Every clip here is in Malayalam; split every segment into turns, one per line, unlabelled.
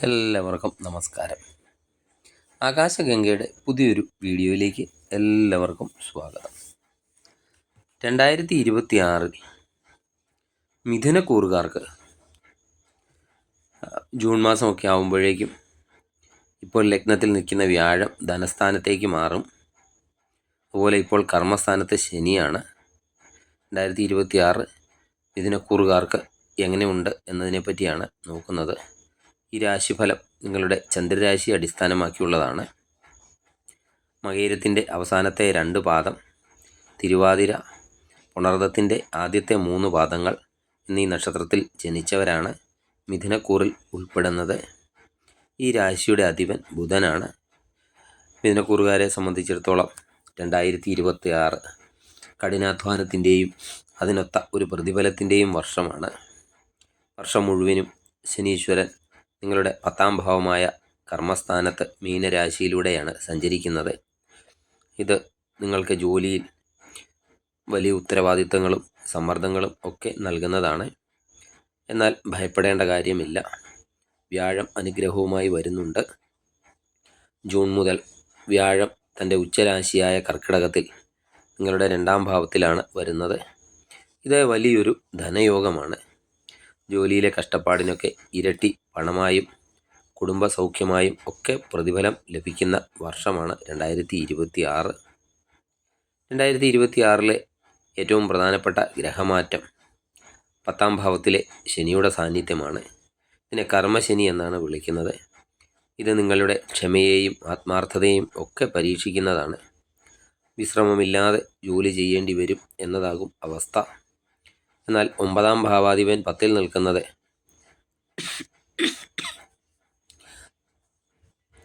എല്ലാവർക്കും നമസ്കാരം. ആകാശഗംഗയുടെ പുതിയൊരു വീഡിയോയിലേക്ക് എല്ലാവർക്കും സ്വാഗതം. 2026 മിഥുനക്കൂറുകാർക്ക് ജൂൺ മാസമൊക്കെ ആകുമ്പോഴേക്കും ഇപ്പോൾ ലഗ്നത്തിൽ നിൽക്കുന്ന വ്യാഴം ധനസ്ഥാനത്തേക്ക് മാറും. അതുപോലെ ഇപ്പോൾ കർമ്മസ്ഥാനത്ത് ശനിയാണ്. 2026 മിഥുനക്കൂറുകാർക്ക് എങ്ങനെയുണ്ട് എന്നതിനെ പറ്റിയാണ് നോക്കുന്നത്. ഈ രാശിഫലം നിങ്ങളുടെ ചന്ദ്രരാശി അടിസ്ഥാനമാക്കിയുള്ളതാണ്. മകയിരത്തിൻ്റെ അവസാനത്തെ 2 പാദം, തിരുവാതിര, പുണർദത്തിൻ്റെ ആദ്യത്തെ 3 പാദങ്ങൾ എന്നീ നക്ഷത്രത്തിൽ ജനിച്ചവരാണ് മിഥുനക്കൂറിൽ ഉൾപ്പെടുന്നത്. ഈ രാശിയുടെ അധിപൻ ബുധനാണ്. മിഥുനക്കൂറുകാരെ സംബന്ധിച്ചിടത്തോളം 2026 കഠിനാധ്വാനത്തിൻ്റെയും അതിനൊത്ത ഒരു പ്രതിഫലത്തിൻ്റെയും വർഷമാണ്. വർഷം മുഴുവനും ശനീശ്വരൻ നിങ്ങളുടെ 10ാം ഭാവമായ കർമ്മസ്ഥാനത്ത് മീനരാശിയിലൂടെയാണ് സഞ്ചരിക്കുന്നത്. ഇത് നിങ്ങൾക്ക് ജോലിയിൽ വലിയ ഉത്തരവാദിത്തങ്ങളും സമ്മർദ്ദങ്ങളും ഒക്കെ നൽകുന്നതാണ്. എന്നാൽ ഭയപ്പെടേണ്ട കാര്യമില്ല. വ്യാഴം അനുഗ്രഹവുമായി വരുന്നുണ്ട്. ജൂൺ മുതൽ വ്യാഴം തൻ്റെ ഉച്ചരാശിയായ കർക്കിടകത്തിൽ നിങ്ങളുടെ 2ാം ഭാവത്തിലാണ് വരുന്നത്. ഇത് വലിയൊരു ധനയോഗമാണ്. ജോലിയിലെ കഷ്ടപ്പാടിനൊക്കെ ഇരട്ടി പണമായും കുടുംബ സൗഖ്യമായും ഒക്കെ പ്രതിഫലം ലഭിക്കുന്ന വർഷമാണ് 2026. 2026 ഏറ്റവും പ്രധാനപ്പെട്ട ഗ്രഹമാറ്റം 10ാം ഭാവത്തിലെ ശനിയുടെ സാന്നിധ്യമാണ്. ഇതിനെ കർമ്മശനി എന്നാണ് വിളിക്കുന്നത്. ഇത് നിങ്ങളുടെ ക്ഷമയെയും ആത്മാർത്ഥതയെയും ഒക്കെ പരീക്ഷിക്കുന്നതാണ്. വിശ്രമമില്ലാതെ ജോലി ചെയ്യേണ്ടി വരും എന്നതാകും അവസ്ഥ. എന്നാൽ 9ാം ഭാവാധിപൻ 10ൽ നിൽക്കുന്നത്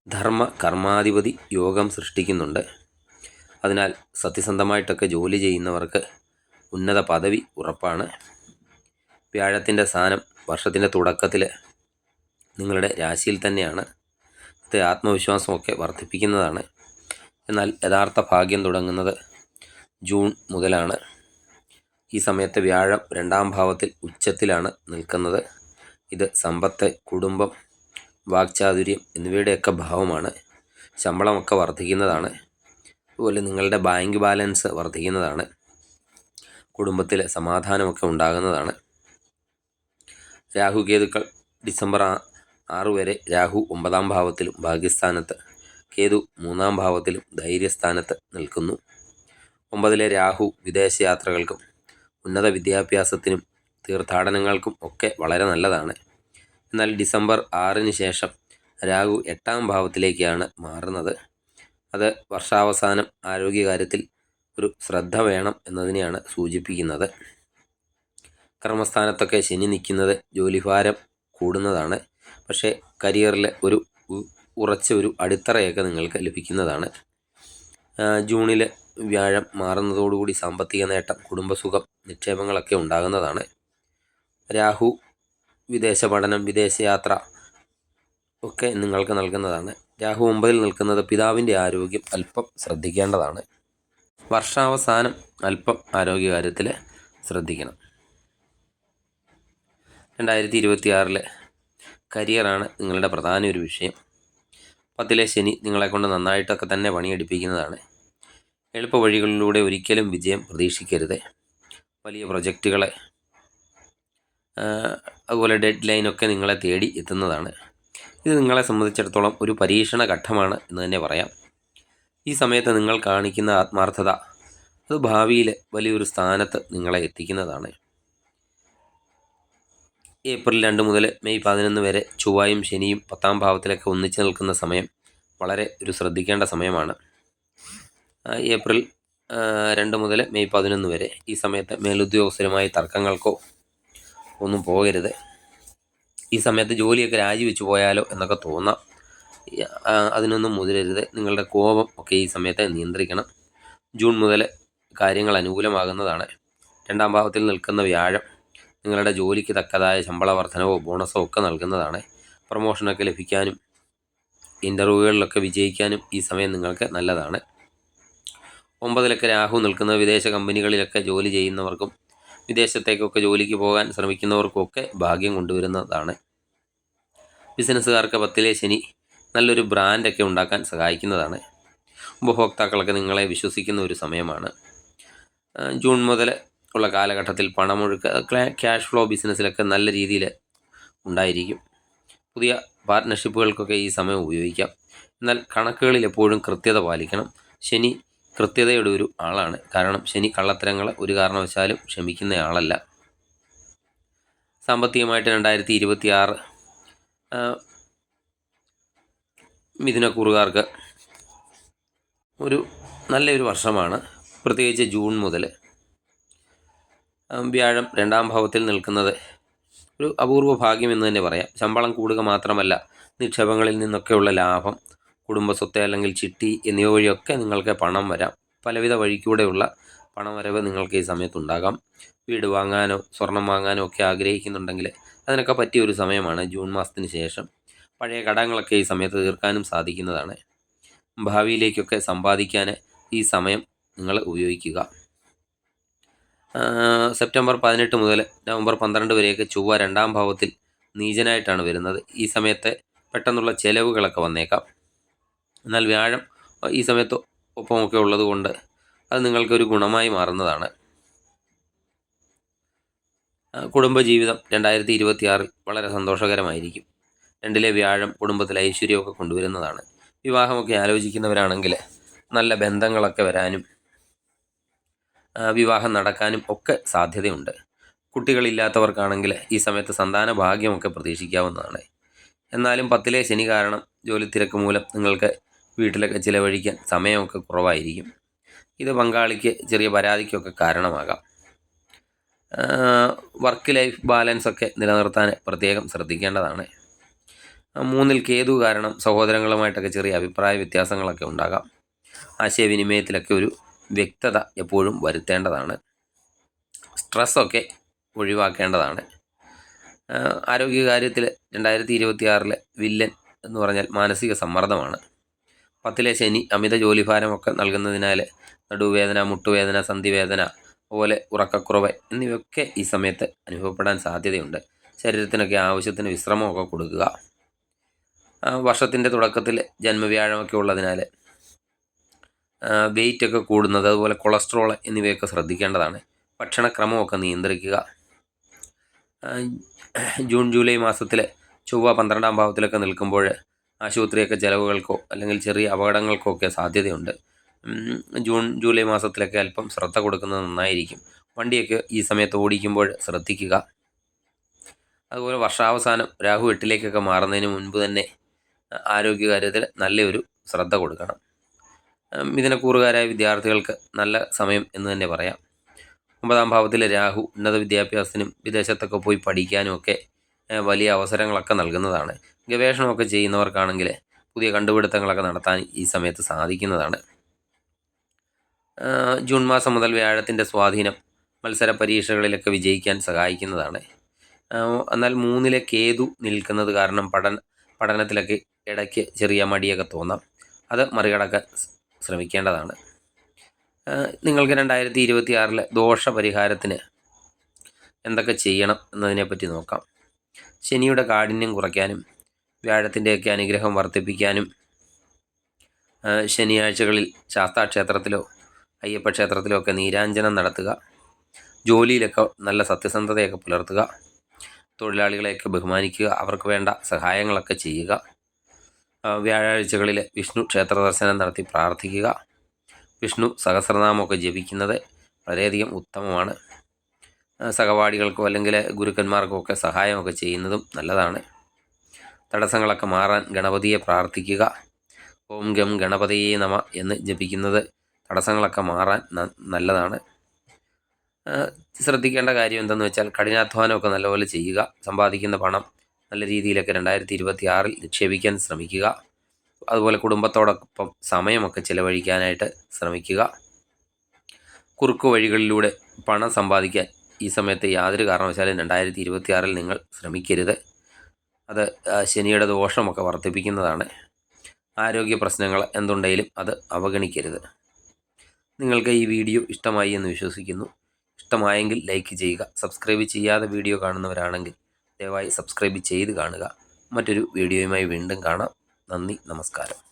ധർമ്മ കർമാധിപതി യോഗം സൃഷ്ടിക്കുന്നുണ്ട്. അതിനാൽ സത്യസന്ധമായിട്ടൊക്കെ ജോലി ചെയ്യുന്നവർക്ക് ഉന്നത പദവി ഉറപ്പാണ്. വ്യാഴത്തിൻ്റെ സ്ഥാനം വർഷത്തിൻ്റെ തുടക്കത്തിൽ നിങ്ങളുടെ രാശിയിൽ തന്നെയാണ്. ഇത് ആത്മവിശ്വാസമൊക്കെ വർദ്ധിപ്പിക്കുന്നതാണ്. എന്നാൽ യഥാർത്ഥ ഭാഗ്യം തുടങ്ങുന്നത് ജൂൺ മുതലാണ്. ഈ സമയത്ത് വ്യാഴം 2ാം ഭാവത്തിൽ ഉച്ചത്തിലാണ് നിൽക്കുന്നത്. ഇത് സമ്പത്ത്, കുടുംബം, വാക്ചാതുര്യം എന്നിവയുടെയൊക്കെ ഭാവമാണ്. ശമ്പളമൊക്കെ വർദ്ധിക്കുന്നതാണ്. അതുപോലെ നിങ്ങളുടെ ബാങ്ക് ബാലൻസ് വർദ്ധിക്കുന്നതാണ്. കുടുംബത്തിൽ സമാധാനമൊക്കെ ഉണ്ടാകുന്നതാണ്. രാഹുകേതുക്കൾ ഡിസംബർ 6 വരെ രാഹു 9ാം ഭാവത്തിലും ഭാഗ്യസ്ഥാനത്ത്, കേതു 3ാം ഭാവത്തിലും ധൈര്യസ്ഥാനത്ത് നിൽക്കുന്നു. 9ലെ രാഹു വിദേശയാത്രകൾക്കും ഉന്നത വിദ്യാഭ്യാസത്തിനും തീർത്ഥാടനങ്ങൾക്കും ഒക്കെ വളരെ നല്ലതാണ്. എന്നാൽ ഡിസംബർ 6 ശേഷം രാഹു 8ാം ഭാവത്തിലേക്കാണ് മാറുന്നത്. അത് വർഷാവസാനം ആരോഗ്യകാര്യത്തിൽ ഒരു ശ്രദ്ധ വേണം എന്നതിനെയാണ് സൂചിപ്പിക്കുന്നത്. കർമ്മസ്ഥാനത്തൊക്കെ ശനി നിൽക്കുന്നത് ജോലിഭാരം കൂടുന്നതാണ്. പക്ഷേ കരിയറിൽ ഉറച്ച ഒരു അടിത്തറയൊക്കെ നിങ്ങൾക്ക് ലഭിക്കുന്നതാണ്. ജൂണിൽ വ്യാഴം മാറുന്നതോടുകൂടി സാമ്പത്തിക നേട്ടം, കുടുംബസുഖം, നിക്ഷേപങ്ങളൊക്കെ ഉണ്ടാകുന്നതാണ്. രാഹു വിദേശ പഠനം, വിദേശയാത്ര ഒക്കെ നിങ്ങൾക്ക് നൽകുന്നതാണ്. രാഹു 9ൽ നിൽക്കുന്നത് പിതാവിൻ്റെ ആരോഗ്യം അല്പം ശ്രദ്ധിക്കേണ്ടതാണ്. വർഷാവസാനം അല്പം ആരോഗ്യകാര്യത്തിൽ ശ്രദ്ധിക്കണം. 2026 കരിയറാണ് നിങ്ങളുടെ പ്രധാന ഒരു വിഷയം. 10ലെ ശനി നിങ്ങളെക്കൊണ്ട് നന്നായിട്ടൊക്കെ തന്നെ പണിയെടുപ്പിക്കുന്നതാണ്. എളുപ്പ വഴികളിലൂടെ ഒരിക്കലും വിജയം പ്രതീക്ഷിക്കരുത്. വലിയ പ്രൊജക്റ്റുകളെ അതുപോലെ ഡെഡ് ലൈനൊക്കെ നിങ്ങളെ തേടി എത്തുന്നതാണ്. ഇത് നിങ്ങളെ സംബന്ധിച്ചിടത്തോളം ഒരു പരീക്ഷണ ഘട്ടമാണ് എന്ന് തന്നെ പറയാം. ഈ സമയത്ത് നിങ്ങൾ കാണിക്കുന്ന ആത്മാർത്ഥത അത് ഭാവിയിൽ വലിയൊരു സ്ഥാനത്ത് നിങ്ങളെ എത്തിക്കുന്നതാണ്. ഏപ്രിൽ 2 മുതൽ മെയ് 11 വരെ ചൊവ്വയും ശനിയും 10ാം ഭാവത്തിലൊക്കെ ഒന്നിച്ച് നിൽക്കുന്ന സമയം വളരെ ഒരു ശ്രദ്ധിക്കേണ്ട സമയമാണ്. ഏപ്രിൽ 2 മുതൽ മെയ് 11 വരെ ഈ സമയത്ത് മേലുദ്യോഗസ്ഥരുമായി തർക്കങ്ങൾക്കോ ഒന്നും പോകരുത്. ഈ സമയത്ത് ജോലിയൊക്കെ രാജിവെച്ച് പോയാലോ എന്നൊക്കെ തോന്നാം. അതിനൊന്നും മുതിരരുത്. നിങ്ങളുടെ കോപം ഒക്കെ ഈ സമയത്ത് നിയന്ത്രിക്കണം. ജൂൺ മുതൽ കാര്യങ്ങൾ അനുകൂലമാകുന്നതാണ്. 2ാം ഭാവത്തിൽ നിൽക്കുന്ന വ്യാഴം നിങ്ങളുടെ ജോലിക്ക് തക്കതായ ശമ്പള വർധനവോ ബോണസോ ഒക്കെ നൽകുന്നതാണ്. പ്രൊമോഷനൊക്കെ ലഭിക്കാനും ഇൻ്റർവ്യൂകളിലൊക്കെ വിജയിക്കാനും ഈ സമയം നിങ്ങൾക്ക് നല്ലതാണ്. 9ലൊക്കെ രാഹു നിൽക്കുന്ന വിദേശ കമ്പനികളിലൊക്കെ ജോലി ചെയ്യുന്നവർക്കും വിദേശത്തേക്കൊക്കെ ജോലിക്ക് പോകാൻ ശ്രമിക്കുന്നവർക്കുമൊക്കെ ഭാഗ്യം കൊണ്ടുവരുന്നതാണ്. ബിസിനസ്സുകാർക്ക് 10ലെ ശനി നല്ലൊരു ബ്രാൻഡൊക്കെ ഉണ്ടാക്കാൻ സഹായിക്കുന്നതാണ്. ഉപഭോക്താക്കളൊക്കെ നിങ്ങളെ വിശ്വസിക്കുന്ന ഒരു സമയമാണ്. ജൂൺ മുതൽ ഉള്ള കാലഘട്ടത്തിൽ പണമൊഴുക്ക് ക്യാഷ് ഫ്ലോ ബിസിനസ്സിലൊക്കെ നല്ല രീതിയിൽ ഉണ്ടായിരിക്കും. പുതിയ പാർട്ട്ണർഷിപ്പുകൾക്കൊക്കെ ഈ സമയം ഉപയോഗിക്കാം. എന്നാൽ കണക്കുകളിൽ എപ്പോഴും കൃത്യത പാലിക്കണം. ശനി കൃത്യതയുടെ ഒരു ആളാണ്. കാരണം ശനി കള്ളത്തരങ്ങൾ ഒരു കാരണവശാലും ക്ഷമിക്കുന്ന ആളല്ല. സാമ്പത്തികമായിട്ട് 2026 മിഥുനക്കൂറുകാർക്ക് ഒരു നല്ലൊരു വർഷമാണ്. പ്രത്യേകിച്ച് ജൂൺ മുതൽ വ്യാഴം 2ാം ഭാവത്തിൽ നിൽക്കുന്നത് ഒരു അപൂർവ ഭാഗ്യം എന്ന് തന്നെ പറയാം. ശമ്പളം കൂടുക മാത്രമല്ല, നിക്ഷേപങ്ങളിൽ നിന്നൊക്കെയുള്ള ലാഭം, കുടുംബസ്വത്ത് അല്ലെങ്കിൽ ചിട്ടി എന്നിവ വഴിയൊക്കെ നിങ്ങൾക്ക് പണം വരാം. പലവിധ വഴിക്കൂടെയുള്ള പണവരവ് നിങ്ങൾക്ക് ഈ സമയത്തുണ്ടാകാം. വീട് വാങ്ങാനോ സ്വർണം വാങ്ങാനോ ഒക്കെ ആഗ്രഹിക്കുന്നുണ്ടെങ്കിൽ അതിനൊക്കെ പറ്റിയ ഒരു സമയമാണ് ജൂൺ മാസത്തിന് ശേഷം. പഴയ കടങ്ങളൊക്കെ ഈ സമയത്ത് തീർക്കാനും സാധിക്കുന്നതാണ്. ഭാവിയിലേക്കൊക്കെ സമ്പാദിക്കാൻ ഈ സമയം നിങ്ങൾ ഉപയോഗിക്കുക. സെപ്റ്റംബർ 18 മുതൽ നവംബർ 12 വരെയൊക്കെ ചൊവ്വ 2ാം ഭാവത്തിൽ നീചനായിട്ടാണ് വരുന്നത്. ഈ സമയത്ത് പെട്ടെന്നുള്ള ചിലവുകളൊക്കെ വന്നേക്കാം. എന്നാൽ വ്യാഴം ഈ സമയത്ത് ഒപ്പമൊക്കെ ഉള്ളത് കൊണ്ട് അത് നിങ്ങൾക്കൊരു ഗുണമായി മാറുന്നതാണ്. കുടുംബജീവിതം 2026 വളരെ സന്തോഷകരമായിരിക്കും. 2ലെ വ്യാഴം കുടുംബത്തിൽ ഐശ്വര്യമൊക്കെ കൊണ്ടുവരുന്നതാണ്. വിവാഹമൊക്കെ ആലോചിക്കുന്നവരാണെങ്കിൽ നല്ല ബന്ധങ്ങളൊക്കെ വരാനും വിവാഹം നടക്കാനും ഒക്കെ സാധ്യതയുണ്ട്. കുട്ടികളില്ലാത്തവർക്കാണെങ്കിൽ ഈ സമയത്ത് സന്താന ഭാഗ്യമൊക്കെ പ്രതീക്ഷിക്കാവുന്നതാണ്. എന്നാലും 10ലെ ശനി കാരണം ജോലി തിരക്ക് മൂലം നിങ്ങൾക്ക് വീട്ടിലൊക്കെ ചിലവഴിക്കാൻ സമയമൊക്കെ കുറവായിരിക്കും. ഇത് പങ്കാളിക്ക് ചെറിയ പരാതിക്കൊക്കെ കാരണമാകാം. വർക്ക് ലൈഫ് ബാലൻസൊക്കെ നിലനിർത്താൻ പ്രത്യേകം ശ്രദ്ധിക്കേണ്ടതാണ്. 3ൽ കേതു കാരണം സഹോദരങ്ങളുമായിട്ടൊക്കെ ചെറിയ അഭിപ്രായ വ്യത്യാസങ്ങളൊക്കെ ഉണ്ടാകാം. ആശയവിനിമയത്തിലൊക്കെ ഒരു വ്യക്തത എപ്പോഴും വരുത്തേണ്ടതാണ്. സ്ട്രെസ്സൊക്കെ ഒഴിവാക്കേണ്ടതാണ്. ആരോഗ്യകാര്യത്തിൽ 2026 വില്ലൻ എന്ന് പറഞ്ഞാൽ മാനസിക സമ്മർദ്ദമാണ്. 10ലെ ശനി അമിത ജോലിഭാരമൊക്കെ നൽകുന്നതിനാൽ നടുവേദന, മുട്ടുവേദന, സന്ധിവേദന, അതുപോലെ ഉറക്കക്കുറവ് എന്നിവയൊക്കെ ഈ സമയത്ത് അനുഭവപ്പെടാൻ സാധ്യതയുണ്ട്. ശരീരത്തിനൊക്കെ ആവശ്യത്തിന് വിശ്രമമൊക്കെ കൊടുക്കുക. വർഷത്തിൻ്റെ തുടക്കത്തിൽ ജന്മവ്യാഴമൊക്കെ ഉള്ളതിനാൽ വെയിറ്റൊക്കെ കൂടുന്നത്, അതുപോലെ കൊളസ്ട്രോൾ എന്നിവയൊക്കെ ശ്രദ്ധിക്കേണ്ടതാണ്. ഭക്ഷണക്രമമൊക്കെ നിയന്ത്രിക്കുക. ജൂൺ ജൂലൈ മാസത്തിൽ ചൊവ്വ 12ാം ഭാവത്തിലൊക്കെ നിൽക്കുമ്പോൾ ആശുപത്രിയൊക്കെ ചിലവുകൾക്കോ അല്ലെങ്കിൽ ചെറിയ അപകടങ്ങൾക്കോ ഒക്കെ സാധ്യതയുണ്ട്. ജൂൺ ജൂലൈ മാസത്തിലൊക്കെ അല്പം ശ്രദ്ധ കൊടുക്കുന്നത് നന്നായിരിക്കും. വണ്ടിയൊക്കെ ഈ സമയത്ത് ഓടിക്കുമ്പോൾ ശ്രദ്ധിക്കുക. അതുപോലെ വർഷാവസാനം രാഹു 8ലേക്കൊക്കെ മാറുന്നതിന് മുൻപ് തന്നെ ആരോഗ്യകാര്യത്തിൽ നല്ലൊരു ശ്രദ്ധ കൊടുക്കണം. മിഥുനക്കൂറുകാരായ വിദ്യാർത്ഥികൾക്ക് നല്ല സമയം എന്ന് തന്നെ പറയാം. 9ാം ഭാവത്തിലെ രാഹു ഉന്നത വിദ്യാഭ്യാസത്തിനും വിദേശത്തൊക്കെ പോയി പഠിക്കാനും ഒക്കെ വലിയ അവസരങ്ങളൊക്കെ നൽകുന്നതാണ്. ഗവേഷണമൊക്കെ ചെയ്യുന്നവർക്കാണെങ്കിൽ പുതിയ കണ്ടുപിടുത്തങ്ങളൊക്കെ നടത്താൻ ഈ സമയത്ത് സാധിക്കുന്നതാണ്. ജൂൺ മാസം മുതൽ വ്യാഴത്തിൻ്റെ സ്വാധീനം മത്സര പരീക്ഷകളിലൊക്കെ വിജയിക്കാൻ സഹായിക്കുന്നതാണ്. എന്നാൽ 3ലെ കേതു നിൽക്കുന്നത് കാരണം പഠനത്തിലൊക്കെ ഇടയ്ക്ക് ചെറിയ മടിയൊക്കെ തോന്നാം. അത് മറികടക്കാൻ ശ്രമിക്കേണ്ടതാണ്. നിങ്ങൾക്ക് 2026 ദോഷപരിഹാരത്തിന് എന്തൊക്കെ ചെയ്യണം എന്നതിനെപ്പറ്റി നോക്കാം. ശനിയുടെ കാഠിന്യം കുറയ്ക്കാനും വ്യാഴത്തിൻ്റെയൊക്കെ അനുഗ്രഹം വർദ്ധിപ്പിക്കാനും ശനിയാഴ്ചകളിൽ ശാസ്താക്ഷേത്രത്തിലോ അയ്യപ്പ ക്ഷേത്രത്തിലോ ഒക്കെ നീരാഞ്ജനം നടത്തുക. ജോലിയിലൊക്കെ നല്ല സത്യസന്ധതയൊക്കെ പുലർത്തുക. തൊഴിലാളികളെയൊക്കെ ബഹുമാനിക്കുക. അവർക്ക് വേണ്ട സഹായങ്ങളൊക്കെ ചെയ്യുക. വ്യാഴാഴ്ചകളിൽ വിഷ്ണു ക്ഷേത്ര ദർശനം നടത്തി പ്രാർത്ഥിക്കുക. വിഷ്ണു സഹസ്രനാമമൊക്കെ ജപിക്കുന്നത് വളരെയധികം ഉത്തമമാണ്. സഹപാഠികൾക്കോ അല്ലെങ്കിൽ ഗുരുക്കന്മാർക്കോ ഒക്കെ സഹായമൊക്കെ ചെയ്യുന്നതും നല്ലതാണ്. തടസ്സങ്ങളൊക്കെ മാറാൻ ഗണപതിയെ പ്രാർത്ഥിക്കുക. ഓം ഗം ഗണപതിയേ നമ എന്ന് ജപിക്കുന്നത് തടസ്സങ്ങളൊക്കെ മാറാൻ നല്ലതാണ്. ശ്രദ്ധിക്കേണ്ട കാര്യം എന്തെന്ന് വെച്ചാൽ കഠിനാധ്വാനമൊക്കെ നല്ലപോലെ ചെയ്യുക. സമ്പാദിക്കുന്ന പണം നല്ല രീതിയിലൊക്കെ 2026 നിക്ഷേപിക്കാൻ ശ്രമിക്കുക. അതുപോലെ കുടുംബത്തോടൊപ്പം സമയമൊക്കെ ചിലവഴിക്കാനായിട്ട് ശ്രമിക്കുക. കുറുക്കു വഴികളിലൂടെ പണം സമ്പാദിക്കാൻ ഈ സമയത്ത് യാതൊരു കാരണവശാലും 2026 നിങ്ങൾ ശ്രമിക്കരുത്. അത് ശനിയുടെ ദോഷമൊക്കെ വർദ്ധിപ്പിക്കുന്നതാണ്. ആരോഗ്യ പ്രശ്നങ്ങൾ എന്തുണ്ടെങ്കിലും അത് അവഗണിക്കരുത്. നിങ്ങൾക്ക് ഈ വീഡിയോ ഇഷ്ടമായി എന്ന് വിശ്വസിക്കുന്നു. ഇഷ്ടമായെങ്കിൽ ലൈക്ക് ചെയ്യുക. സബ്സ്ക്രൈബ് ചെയ്യാതെ വീഡിയോ കാണുന്നവരാണെങ്കിൽ ദയവായി സബ്സ്ക്രൈബ് ചെയ്ത് കാണുക. മറ്റൊരു വീഡിയോയുമായി വീണ്ടും കാണാം. നന്ദി, നമസ്കാരം.